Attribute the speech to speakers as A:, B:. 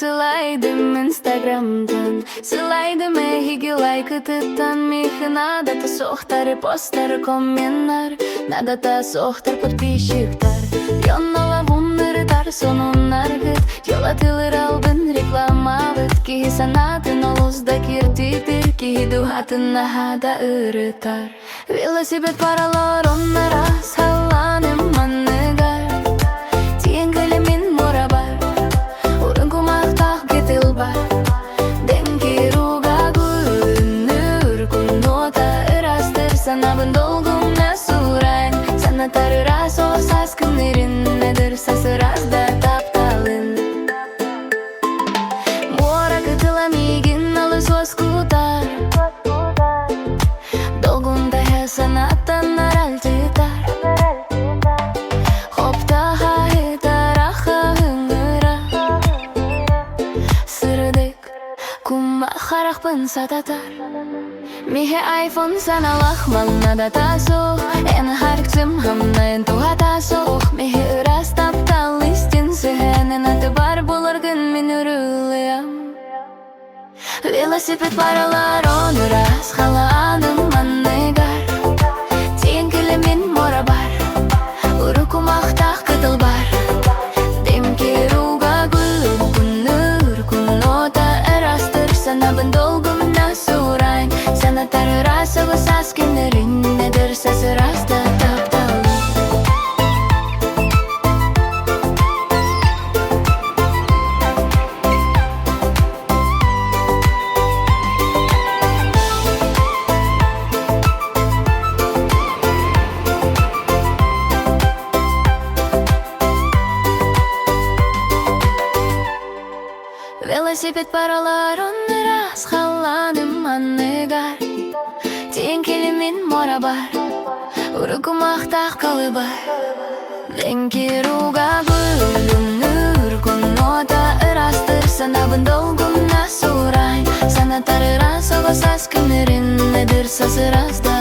A: сылайдым инстаграмдан, сылайдым эхиги лайкы тыттан. Михы надо та сохтары постары комменттар, надо та сохтар подписчиктар. Йоннала вунныры тар сонуннар гыт, жолатылыр алдын реклама быт. Кихи санатын олузда киртитир, кихи духатын нахада ырытар. Велосипед паралар оннара саланым манныгар. Тиенгілі мен мора бар, урын кумақтақ кетіл бар. Денки руга гүнүр күннота ырастыр санабын долгумна сурайн. Санатар ырас осас күнерин недір сасыразда тапталын. Мора кытыла мигин алыс оскутар, долгунда хэ санаттан наралтытар. Харахпын сататар Михе айфон саналах маннада тасох. Эн харкцым хамнайын туға тасох. Михе ырас таптал истин сыхэнен аты бар болыргын мен үріліям. Велосипед паралар он ырас халадым манныгар. Тиен келі мен мора бар, уры кумақтақ кытыл бар. Демке руга гүл күннүр күннота ырастыр санабын долгумна сурайн. Санатар ырас осас күнерин недір сасыразда тапталын. Велосипед паралар он ырас халадым манныгар. Тиен келі мен мора бар, уры кумақтақ калы бар. Денки руга гүлүнүр күннота ырастыр санабын долгумна сурайн. Санатар ырас осас күнерин недір сасыразда